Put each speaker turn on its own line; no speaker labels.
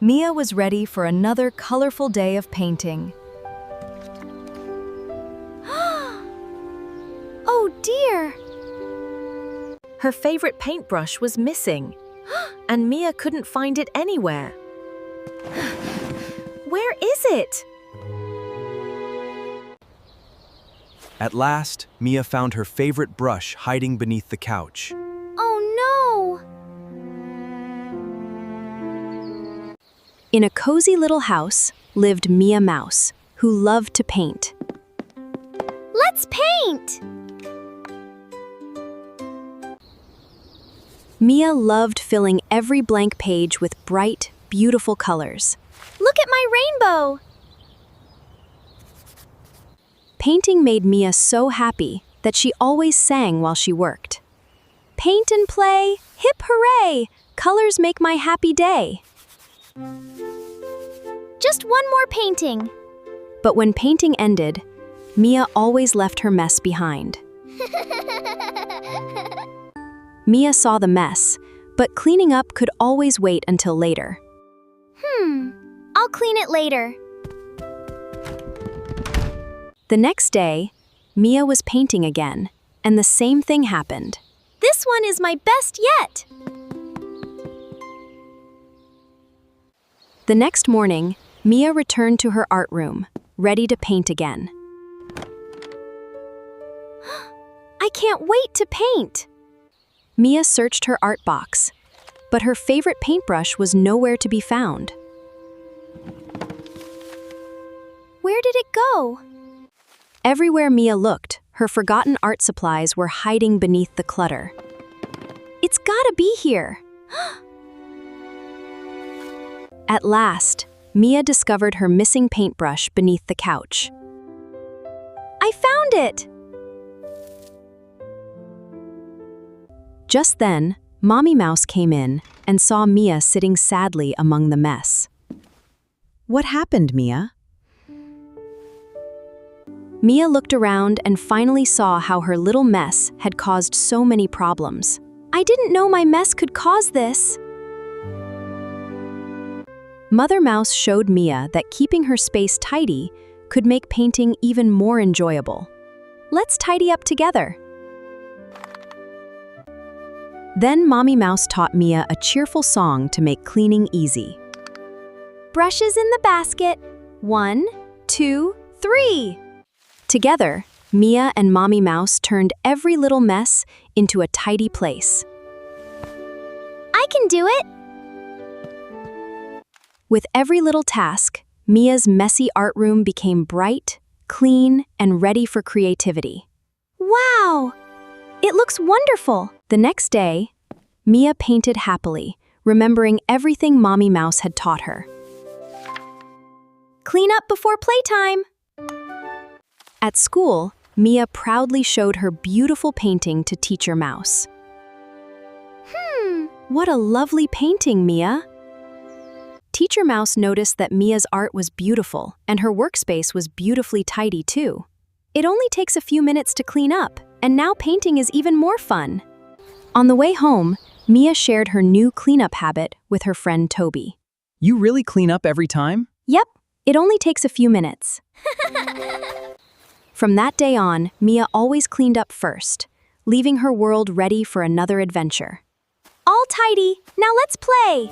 Mia was ready for another colorful day of painting.
Oh dear!
Her favorite paintbrush was missing, and Mia couldn't find it anywhere. Where is it?
At last, Mia found her favorite brush hiding beneath the couch.
Oh
no! In a cozy little house lived Mia Mouse, who loved to paint.
Let's paint!
Mia loved filling every blank page with bright, beautiful colors.
Look at my rainbow!
Painting made Mia so happy that she always sang while she worked. Paint and play, hip hooray! Colors make my happy day.
Just one more painting.
But when painting ended, Mia always left her mess behind. Mia saw the mess, but cleaning up could always wait until later.
I'll clean it later.
The next day, Mia was painting again, and the same thing happened.
This one is my best yet!
The next morning, Mia returned to her art room, ready to paint again.
I can't wait to paint!
Mia searched her art box, but her favorite paintbrush was nowhere to be found.
Where did it go?
Everywhere Mia looked, her forgotten art supplies were hiding beneath the clutter. It's gotta be here! At last, Mia discovered her missing paintbrush beneath the couch.
I found it!
Just then, Mommy Mouse came in and saw Mia sitting sadly among the mess.
What happened, Mia?
Mia looked around and finally saw how her little mess had caused so many problems.
I didn't know my mess could cause this.
Mother Mouse showed Mia that keeping her space tidy could make painting even more enjoyable. Let's tidy up together. Then Mommy Mouse taught Mia a cheerful song to make cleaning easy.
Brushes in the basket. 1, 2, 3.
Together, Mia and Mommy Mouse turned every little mess into a tidy place.
I can do it!
With every little task, Mia's messy art room became bright, clean, and ready for creativity.
Wow! It looks wonderful!
The next day, Mia painted happily, remembering everything Mommy Mouse had taught her.
Clean up before playtime!
At school, Mia proudly showed her beautiful painting to Teacher Mouse. What a lovely painting, Mia! Teacher Mouse noticed that Mia's art was beautiful, and her workspace was beautifully tidy too. It only takes a few minutes to clean up, and now painting is even more fun. On the way home, Mia shared her new cleanup habit with her friend Toby.
You really clean up every time?
Yep, it only takes a few minutes. From that day on, Mia always cleaned up first, leaving her world ready for another adventure.
All tidy, now let's play!